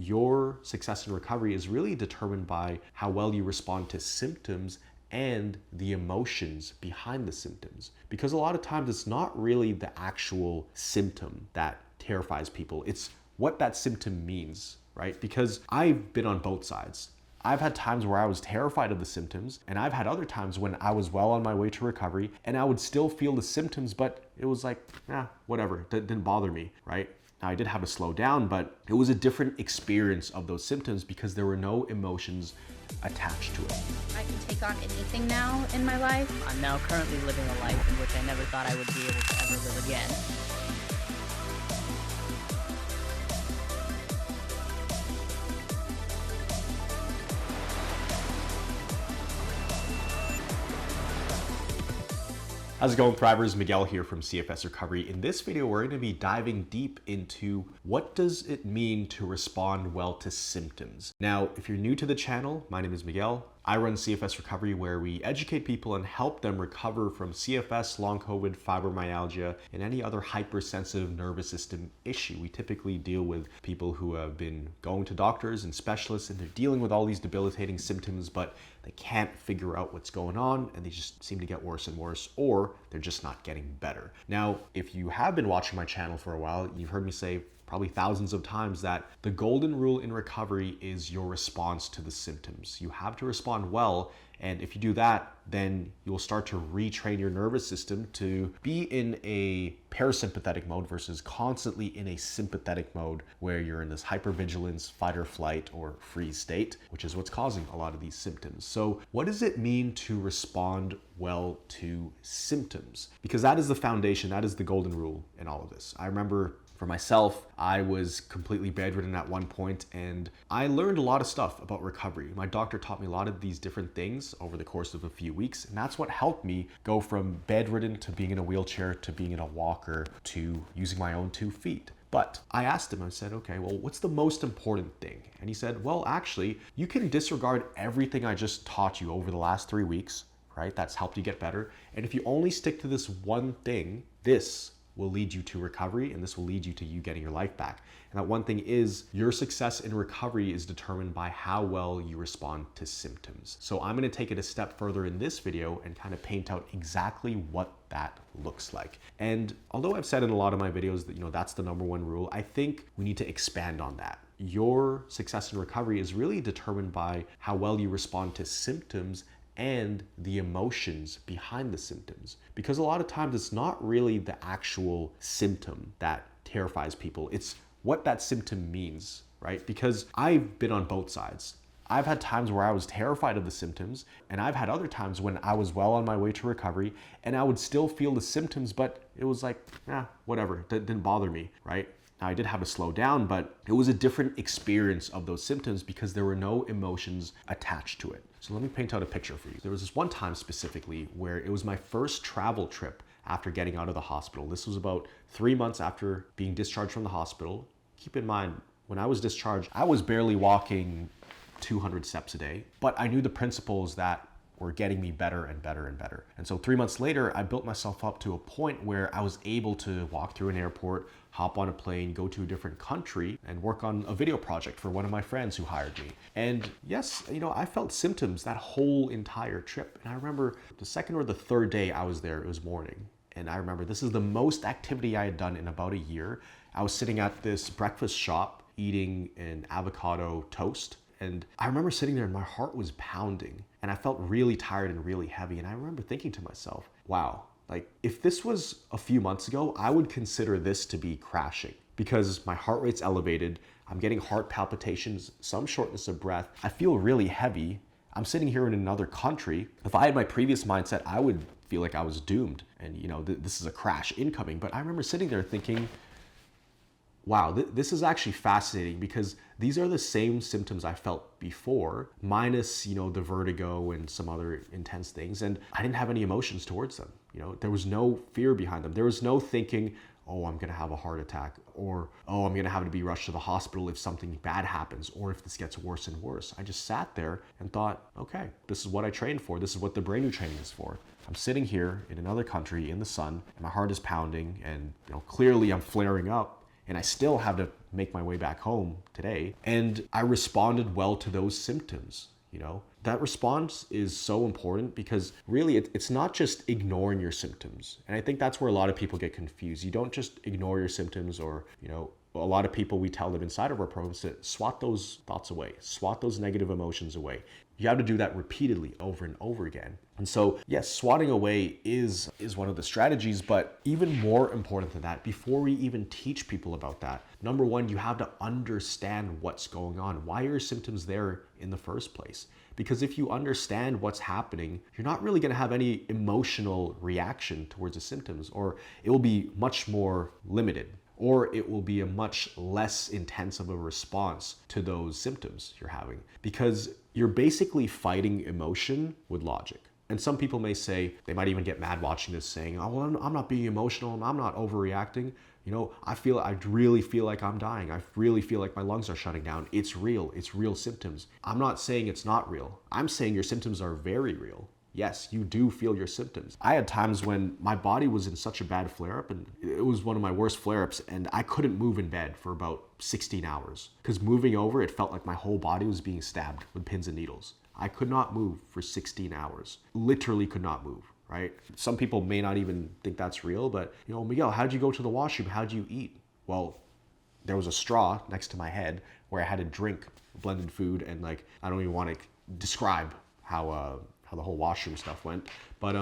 your success in recovery is really determined by how well you respond to symptoms and the emotions behind the symptoms. Because a lot of times it's not really the actual symptom that terrifies people, it's what that symptom means, right? Because I've been on both sides. I've had times where I was terrified of the symptoms, and I've had other times when I was well on my way to recovery and I would still feel the symptoms, but it was like, whatever, it didn't bother me, right? Now, I did have to slow down, but it was a different experience of those symptoms because there were no emotions attached to it. I can take on anything now in my life. I'm now currently living a life in which I never thought I would be able to ever live again. How's it going, Thrivers? Miguel here from CFS Recovery. In this video, we're going to be diving deep into what does it mean to respond well to symptoms. Now, if you're new to the channel, my name is Miguel. I run CFS Recovery, where we educate people and help them recover from CFS, long COVID, fibromyalgia, and any other hypersensitive nervous system issue. We typically deal with people who have been going to doctors and specialists, and they're dealing with all these debilitating symptoms, but they can't figure out what's going on, and they just seem to get worse and worse, or they're just not getting better. Now, if you have been watching my channel for a while, you've heard me say probably thousands of times that the golden rule in recovery is your response to the symptoms. You have to respond well, and if you do that, then you'll start to retrain your nervous system to be in a parasympathetic mode versus constantly in a sympathetic mode where you're in this hypervigilance, fight or flight, or freeze state, which is what's causing a lot of these symptoms. So what does it mean to respond well to symptoms? Because that is the foundation, that is the golden rule in all of this. I remember for myself, I was completely bedridden at one point, and I learned a lot of stuff about recovery. My doctor taught me a lot of these different things over the course of a few weeks, and that's what helped me go from bedridden to being in a wheelchair to being in a walker to using my own 2 feet. But I asked him, I said, okay, well, what's the most important thing? And he said, well, actually, you can disregard everything I just taught you over the last 3 weeks, right? That's helped you get better. And if you only stick to this one thing, this will lead you to recovery, and this will lead you to you getting your life back. And that one thing is your success in recovery is determined by how well you respond to symptoms. So I'm gonna take it a step further in this video and kind of paint out exactly what that looks like. And although I've said in a lot of my videos that, that's the #1 rule, I think we need to expand on that. Your success in recovery is really determined by how well you respond to symptoms and the emotions behind the symptoms. Because a lot of times it's not really the actual symptom that terrifies people, it's what that symptom means, right? Because I've been on both sides. I've had times where I was terrified of the symptoms, and I've had other times when I was well on my way to recovery and I would still feel the symptoms, but it was like, whatever, it didn't bother me, right? Now, I did have to slow down, but it was a different experience of those symptoms because there were no emotions attached to it. So let me paint out a picture for you. There was this one time specifically where it was my first travel trip after getting out of the hospital. This was about 3 months after being discharged from the hospital. Keep in mind, when I was discharged, I was barely walking 200 steps a day, but I knew the principles that were getting me better and better and better. And so 3 months later, I built myself up to a point where I was able to walk through an airport, hop on a plane, go to a different country, and work on a video project for one of my friends who hired me. And yes, I felt symptoms that whole entire trip. And I remember the second or the third day I was there, it was morning. And I remember this is the most activity I had done in about a year. I was sitting at this breakfast shop eating an avocado toast. And I remember sitting there and my heart was pounding and I felt really tired and really heavy. And I remember thinking to myself, wow, like if this was a few months ago, I would consider this to be crashing because my heart rate's elevated. I'm getting heart palpitations, some shortness of breath. I feel really heavy. I'm sitting here in another country. If I had my previous mindset, I would feel like I was doomed and this is a crash incoming. But I remember sitting there thinking, wow, this is actually fascinating because these are the same symptoms I felt before, minus, the vertigo and some other intense things. And I didn't have any emotions towards them. There was no fear behind them. There was no thinking, oh, I'm gonna have a heart attack, or, oh, I'm gonna have to be rushed to the hospital if something bad happens, or if this gets worse and worse. I just sat there and thought, okay, this is what I trained for. This is what the brain new training is for. I'm sitting here in another country in the sun, and my heart is pounding, and clearly I'm flaring up. and I still have to make my way back home today. And I responded well to those symptoms. You know, that response is so important because really it's not just ignoring your symptoms. And I think that's where a lot of people get confused. You don't just ignore your symptoms, or, you know, a lot of people, we tell them inside of our programs to swat those thoughts away, swat those negative emotions away. You have to do that repeatedly over and over again. And so, yes, swatting away is one of the strategies, but even more important than that, before we even teach people about that, number one, you have to understand what's going on. Why are your symptoms there in the first place? Because if you understand what's happening, you're not really going to have any emotional reaction towards the symptoms, or it will be much more limited, or it will be a much less intense of a response to those symptoms you're having, because you're basically fighting emotion with logic. And some people may say, they might even get mad watching this, saying, oh, well, I'm not being emotional, I'm not overreacting. You know, I really feel like I'm dying. I really feel like my lungs are shutting down. It's real symptoms. I'm not saying it's not real. I'm saying your symptoms are very real. Yes, you do feel your symptoms. I had times when my body was in such a bad flare-up, and it was one of my worst flare-ups, and I couldn't move in bed for about 16 hours. Because moving over, it felt like my whole body was being stabbed with pins and needles. I could not move for 16 hours. Literally could not move, right? Some people may not even think that's real, but, you know, Miguel, how'd you go to the washroom? How'd you eat? Well, there was a straw next to my head where I had to drink blended food, and like, I don't even want to describe how the whole washroom stuff went, but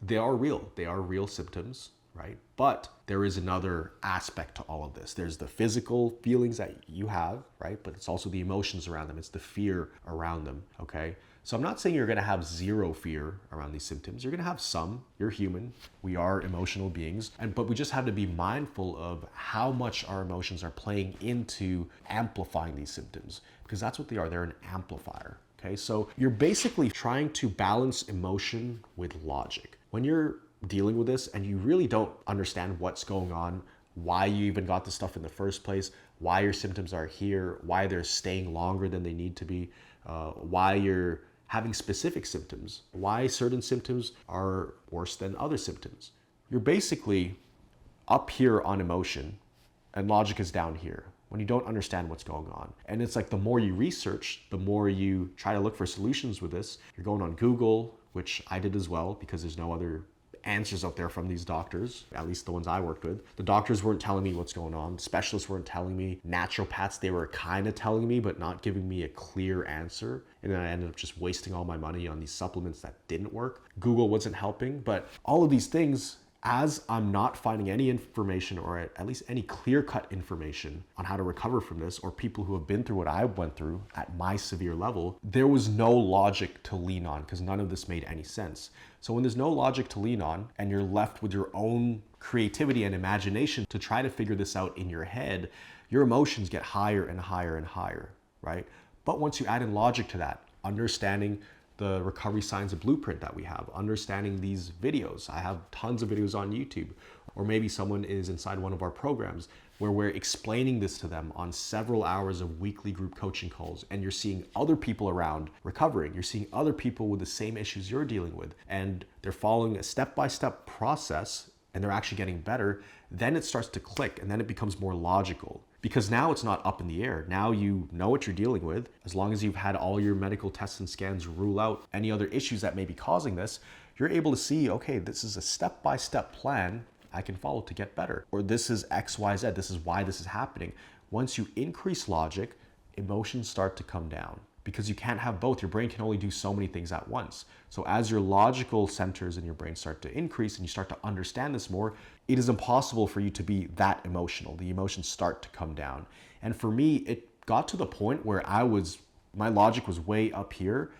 they are real symptoms, right? But there is another aspect to all of this. There's the physical feelings that you have, right? But it's also the emotions around them. It's the fear around them, okay? So I'm not saying you're gonna have zero fear around these symptoms. You're gonna have some. You're human. We are emotional beings, but we just have to be mindful of how much our emotions are playing into amplifying these symptoms, because that's what they are. They're an amplifier. Okay, so you're basically trying to balance emotion with logic. When you're dealing with this and you really don't understand what's going on, why you even got the stuff in the first place, why your symptoms are here, why they're staying longer than they need to be, why you're having specific symptoms, why certain symptoms are worse than other symptoms. You're basically up here on emotion and logic is down here when you don't understand what's going on. And it's like the more you research, the more you try to look for solutions with this. You're going on Google, which I did as well, because there's no other answers out there from these doctors, at least the ones I worked with. The doctors weren't telling me what's going on. Specialists weren't telling me. Naturopaths, they were kind of telling me, but not giving me a clear answer. And then I ended up just wasting all my money on these supplements that didn't work. Google wasn't helping, but all of these things, as I'm not finding any information, or at least any clear-cut information on how to recover from this, or people who have been through what I went through at my severe level, there was no logic to lean on, because none of this made any sense. So when there's no logic to lean on and you're left with your own creativity and imagination to try to figure this out in your head, your emotions get higher and higher and higher, right? But once you add in logic to that, understanding the recovery science blueprint that we have, understanding these videos. I have tons of videos on YouTube, or maybe someone is inside one of our programs where we're explaining this to them on several hours of weekly group coaching calls, and you're seeing other people around recovering. You're seeing other people with the same issues you're dealing with, and they're following a step-by-step process, and they're actually getting better. Then it starts to click, and then it becomes more logical. Because now it's not up in the air. Now you know what you're dealing with. As long as you've had all your medical tests and scans rule out any other issues that may be causing this, you're able to see, okay, this is a step-by-step plan I can follow to get better. Or this is X, Y, Z, this is why this is happening. Once you increase logic, emotions start to come down. Because you can't have both. Your brain can only do so many things at once. So as your logical centers in your brain start to increase and you start to understand this more, it is impossible for you to be that emotional. The emotions start to come down. And for me, it got to the point where my logic was way up here,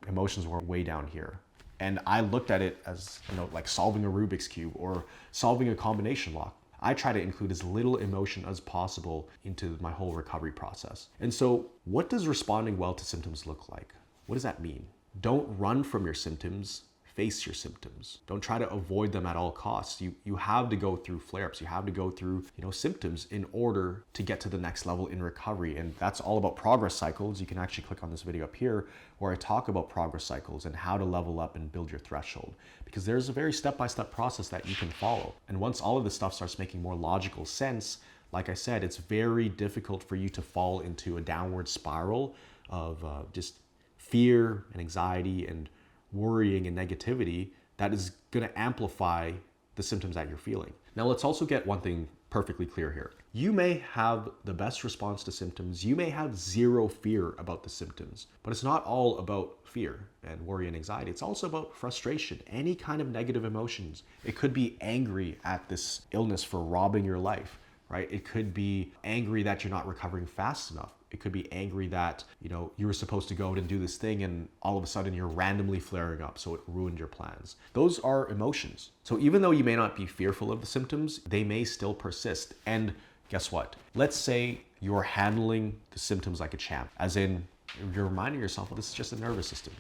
emotions were way down here. And I looked at it as, like solving a Rubik's Cube or solving a combination lock. I try to include as little emotion as possible into my whole recovery process. And so what does responding well to symptoms look like? What does that mean? Don't run from your symptoms, face your symptoms. Don't try to avoid them at all costs. You have to go through flare-ups. You have to go through, symptoms in order to get to the next level in recovery. And that's all about progress cycles. You can actually click on this video up here where I talk about progress cycles and how to level up and build your threshold. Because there's a very step-by-step process that you can follow. And once all of this stuff starts making more logical sense, like I said, it's very difficult for you to fall into a downward spiral of just fear and anxiety and worrying and negativity that is going to amplify the symptoms that you're feeling. Now, let's also get one thing perfectly clear here. You may have the best response to symptoms. You may have zero fear about the symptoms, but it's not all about fear and worry and anxiety. It's also about frustration, any kind of negative emotions. It could be angry at this illness for robbing your life, right? It could be angry that you're not recovering fast enough. It could be angry that, you were supposed to go out and do this thing and all of a sudden you're randomly flaring up, so it ruined your plans. Those are emotions. So even though you may not be fearful of the symptoms, they may still persist. And guess what? Let's say you're handling the symptoms like a champ, as in you're reminding yourself, well, this is just a nervous system.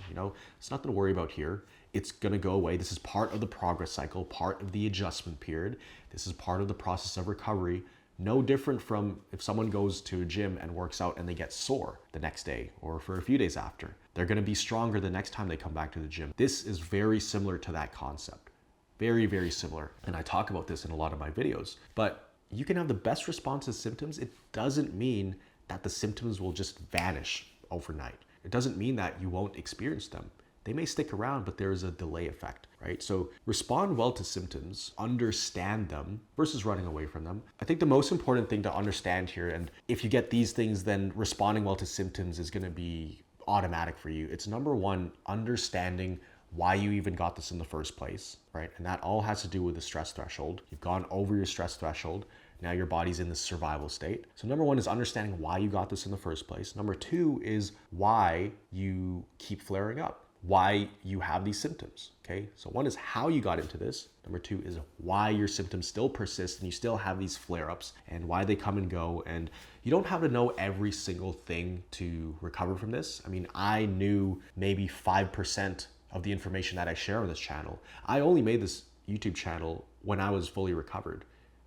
It's nothing to worry about here. It's going to go away. This is part of the progress cycle, part of the adjustment period. This is part of the process of recovery. No different from if someone goes to a gym and works out and they get sore the next day or for a few days after. They're going to be stronger the next time they come back to the gym. This is very similar to that concept. Very, very similar. And I talk about this in a lot of my videos. But you can have the best response to symptoms. It doesn't mean that the symptoms will just vanish overnight. It doesn't mean that you won't experience them. They may stick around, but there is a delay effect, right? So respond well to symptoms, understand them versus running away from them. I think the most important thing to understand here, and if you get these things, then responding well to symptoms is going to be automatic for you. It's number one, understanding why you even got this in the first place, right? And that all has to do with the stress threshold. You've gone over your stress threshold. Now your body's in this survival state. So number one is understanding why you got this in the first place. Number two is why you keep flaring up, why you have these symptoms, okay? So one is how you got into this. Number two is why your symptoms still persist and you still have these flare-ups and why they come and go. And you don't have to know every single thing to recover from this. I mean, I knew maybe 5% of the information that I share on this channel. I only made this YouTube channel when I was fully recovered,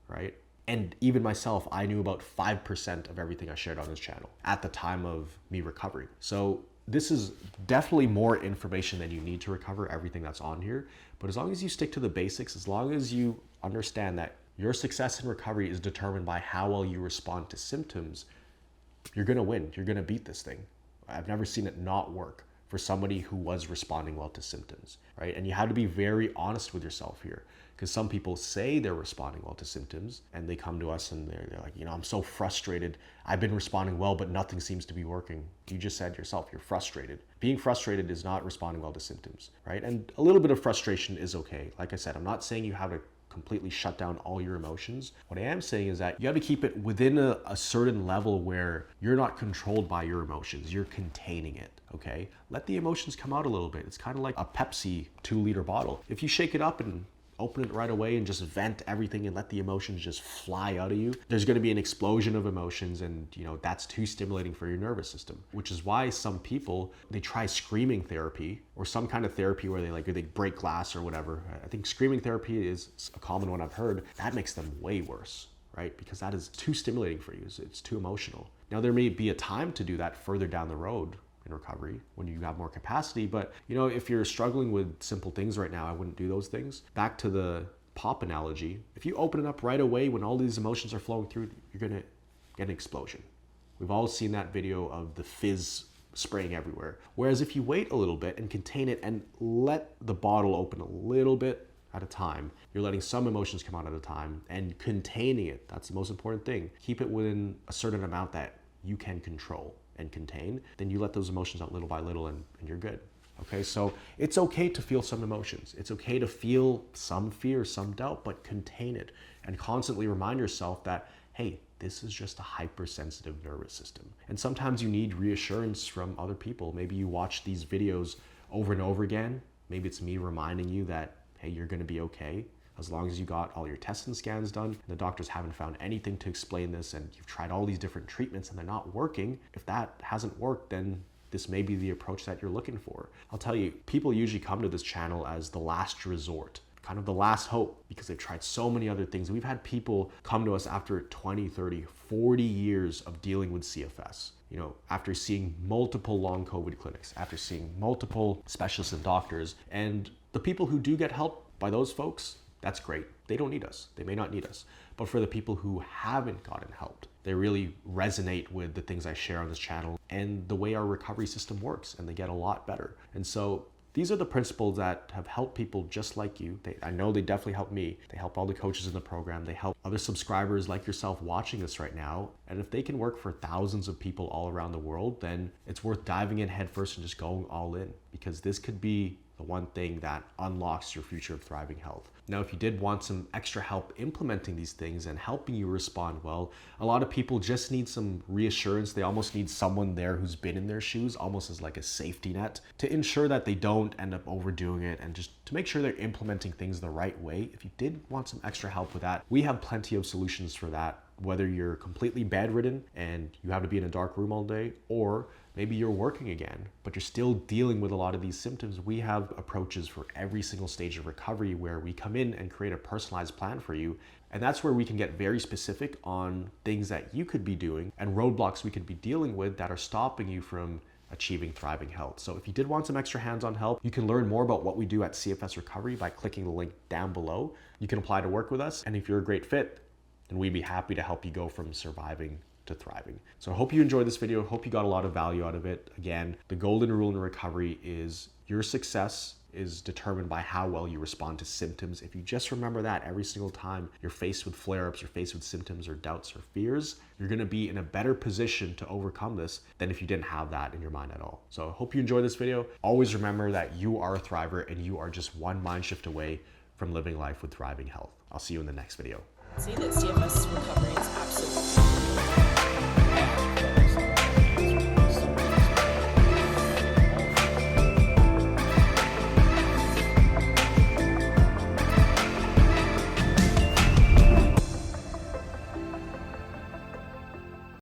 right? And even myself, I knew about 5% of everything I shared on this channel at the time of me recovering. So this is definitely more information than you need to recover everything that's on here. But as long as you stick to the basics, as long as you understand that your success in recovery is determined by how well you respond to symptoms, you're gonna win, you're gonna beat this thing. I've never seen it not work for somebody who was responding well to symptoms, right? And you have to be very honest with yourself here, because some people say they're responding well to symptoms and they come to us and they're like, I'm so frustrated. I've been responding well, but nothing seems to be working. You just said yourself, you're frustrated. Being frustrated is not responding well to symptoms, right? And a little bit of frustration is okay. Like I said, I'm not saying you have to completely shut down all your emotions. What I am saying is that you have to keep it within a certain level where you're not controlled by your emotions, you're containing it, okay? Let the emotions come out a little bit. It's kind of like a Pepsi 2-liter bottle. If you shake it up and open it right away and just vent everything and let the emotions just fly out of you, there's going to be an explosion of emotions, and that's too stimulating for your nervous system, which is why some people, they try screaming therapy or some kind of therapy where they break glass or whatever. I think screaming therapy is a common one I've heard. That makes them way worse, right? Because that is too stimulating for you. It's too emotional. Now, there may be a time to do that further down the road in recovery when you have more capacity, but if you're struggling with simple things right now, I wouldn't do those things. Back to the pop analogy, if you open it up right away when all these emotions are flowing through, you're gonna get an explosion. We've all seen that video of the fizz spraying everywhere. Whereas if you wait a little bit and contain it and let the bottle open a little bit at a time, you're letting some emotions come out at a time and containing it. That's the most important thing. Keep it within a certain amount that you can control and contain, then you let those emotions out little by little and you're good. Okay, so it's okay to feel some emotions. It's okay to feel some fear, some doubt, but contain it and constantly remind yourself that, hey, this is just a hypersensitive nervous system. And sometimes you need reassurance from other people. Maybe you watch these videos over and over again. Maybe it's me reminding you that, hey, you're gonna be okay. As long as you got all your tests and scans done, and the doctors haven't found anything to explain this, and you've tried all these different treatments and they're not working, if that hasn't worked, then this may be the approach that you're looking for. I'll tell you, people usually come to this channel as the last resort, kind of the last hope, because they've tried so many other things. We've had people come to us after 20, 30, 40 years of dealing with CFS. After seeing multiple long COVID clinics, after seeing multiple specialists and doctors, and the people who do get help by those folks, that's great. They don't need us. They may not need us. But for the people who haven't gotten helped, they really resonate with the things I share on this channel and the way our recovery system works, and they get a lot better. And so these are the principles that have helped people just like you. I know they definitely help me. They help all the coaches in the program. They help other subscribers like yourself watching this right now. And if they can work for thousands of people all around the world, then it's worth diving in headfirst and just going all in, because this could be the one thing that unlocks your future of thriving health. Now, if you did want some extra help implementing these things and helping you respond well, a lot of people just need some reassurance. They almost need someone there who's been in their shoes, almost as like a safety net, to ensure that they don't end up overdoing it and just to make sure they're implementing things the right way. If you did want some extra help with that, we have plenty of solutions for that. Whether you're completely bedridden and you have to be in a dark room all day, or maybe you're working again, but you're still dealing with a lot of these symptoms, we have approaches for every single stage of recovery where we come in and create a personalized plan for you. And that's where we can get very specific on things that you could be doing and roadblocks we could be dealing with that are stopping you from achieving thriving health. So if you did want some extra hands-on help, you can learn more about what we do at CFS Recovery by clicking the link down below. You can apply to work with us, and if you're a great fit, then we'd be happy to help you go from surviving to thriving. So I hope you enjoyed this video. Hope you got a lot of value out of it. Again, the golden rule in recovery is your success is determined by how well you respond to symptoms. If you just remember that every single time you're faced with flare-ups, you're faced with symptoms or doubts or fears, you're gonna be in a better position to overcome this than if you didn't have that in your mind at all. So I hope you enjoyed this video. Always remember that you are a thriver and you are just one mind shift away from living life with thriving health. I'll see you in the next video. See that CFS recovery is absolutely